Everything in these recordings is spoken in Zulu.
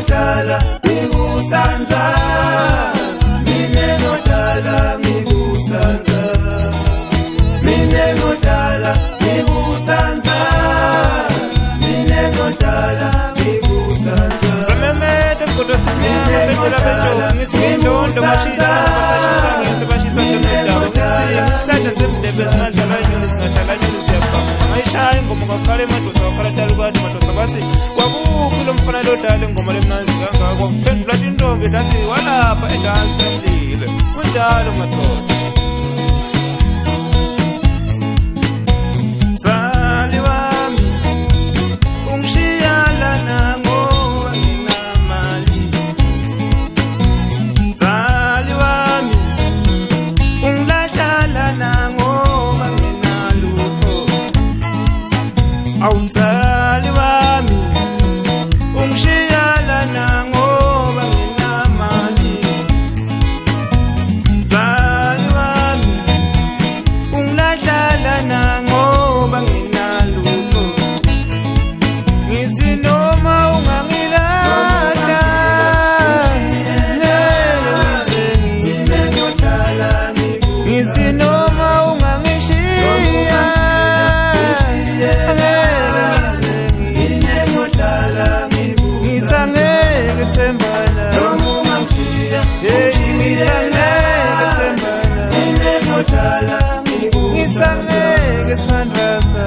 ngodala ngikuthanda mine ngodala ngikuthanda mine ngodala ngikuthanda mine ngodala ngikuthanda samemete kodwa sinyama sendela bejovu ngithi ngindondo bashisa ngisebashisa ngendaba ngithi lada zemdebe singadlala yini singadlala yini siyapha ayishaya ingoma ngakhala emadoda wakhala dala kwathi madoda bathi wakuphi lo mfana lodala ingoma lemnanzi kangako phendula intombi lathi walapha edansi emdile kunjalo madoda Zali wami ungishiyala nangoba nginamali Zali wami ungilahla nangoba nginalutho Awuzali wami ungishiyala nangoba nginamali Zali wami ungilahla nangoba nginalutho ngithi noma ungangilahla ngeke ngodala ngithi noma ungangishiya ngeke ngodala ngithi angeke thembala noma ungangishiya ngithi angeke thembala ngodala ngithi angeke thandasa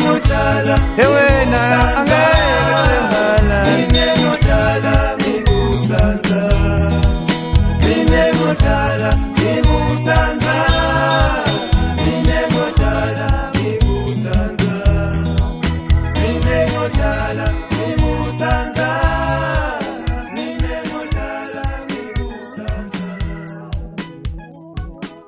ngodala wena angeke thembala ngodala ngikuthanda ngodala ngikuthanda ngodala ngikuthanda ngodala